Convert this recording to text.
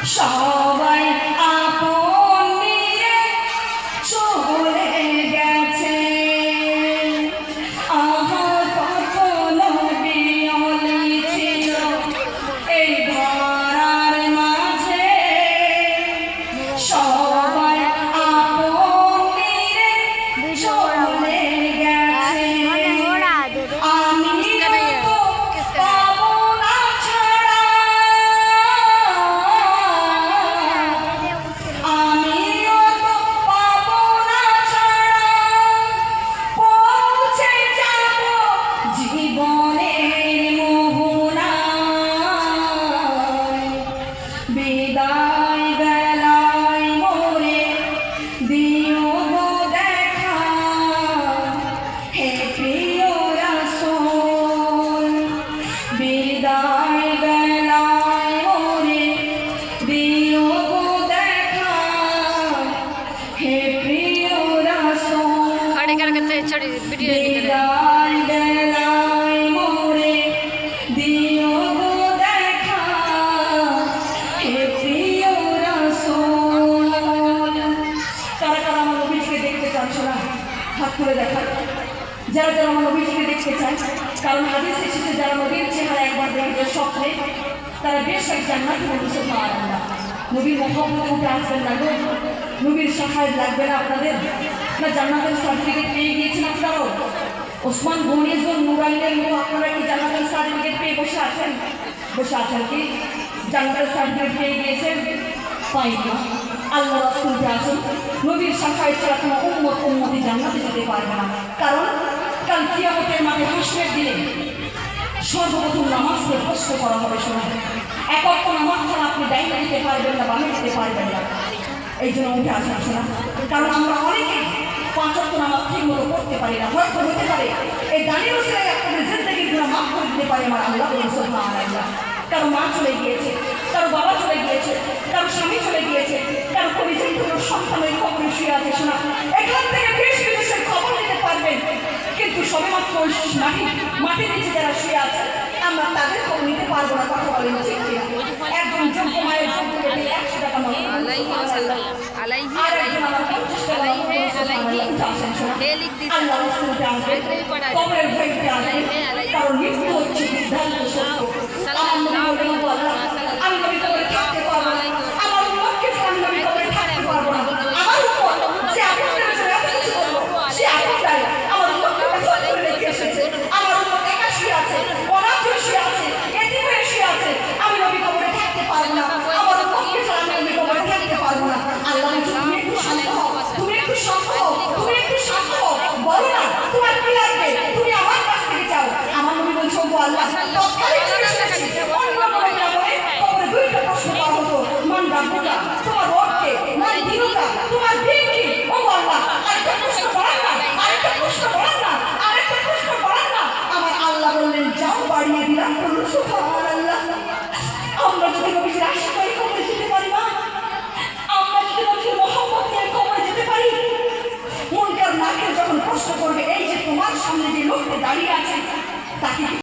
সবাই আপন নিয়ে চলে গেছে। আহা কত নবী অলি ছিল এই ধরার মাঝে, সবাই আপন নিয়ে চলে গেছে। বিদায় বেলায় মোরে দিও গো দেখা, হে প্রিয় রাসূল। বিদায় বেলায় মোরে দিও গো দেখা, হে প্রিয় রাসূল। বিদায় বেলায় মোরে দিও গো দেখা, হে প্রিয় রাসূল। কারা কারা আমার নবীজিকে দেখতে চান শোনা হাত তুলে দেখা, যারা যারা আমার নবীজিকে দেখতে চান। কারণ হাদিস এসেছে যারা নবীর চেহারা একবার দেখবে স্বপ্নে তারা বেশ এক জান্নাতি হবে। সুবহানাল্লাহ। নবীর মহব্বতে উঠে আসবেন না গো, নবীর সাফায়াত লাগবে না আপনাদের? না জান্নাতের সার্টিফিকেট পেয়ে গিয়েছেন আপনারাও? ওসমান গনিজুল নুরাইনের মতো আপনারা কি জান্নাতের সার্টিফিকেট পেয়ে বসে আছেন? বসে আছেন কি? জান্নাতের সার্টিফিকেট পেয়ে গিয়েছেন? পাইনি। আল্লাহ রাসূলকে আসুন, নবীর সাফায়াত ছাড়া কোনো উম্মতি জান্নাতে যেতে পারবে না। কারণ কাল কিয়ামতের মাঠে হাসরের দিনে সর্বপ্রথম নামাজকে প্রশ্ন করা হবে। শোনা, এক ওয়াক্ত নামাজ ছাড়া আপনি ডাইনে দিতে পারবেন না, বামে দিতে পারবেন না। এই জন্য উঠে আসেন শোনা। কারণ আমরা অনেকে 5 ওয়াক্ত নামাজ ঠিক মতো পড়তে পারি না। হয়তো হতে পারে এই দাঁড়িয়ে বসে আপনাদের জিন্দেগির গুনাহ মাফ করে দিতে পারে আমার আল্লাহ। সুবহানাল্লাহ। কারো মা চলে গিয়েছে, কারো বাবা চলে গিয়েছে, কারো স্বামী চলে গিয়েছে, কারো পরিজন কোনো সন্তান ওই কবরে শুয়ে আছে। শোনা, এখান থেকে দেশ বিদেশের খবর নিতে পারবেন, কিন্তু সবেমাত্র মাটির নিচে যারা শুয়ে আছে আমরা তাদের খবর নিতে পারবো না। কথা বলেন ঠিক কিনা? একজন যোগ্য মায়ের যোগ্য বেটি 100 টাকা মাত্র, আর একজন আমার 50 টাকা আল্লাহ রাসূলকে আসবে, কবরের ভয়তে আসবে। কারণ মৃত্যু হচ্ছে সিদ্ধান্ত সত্য।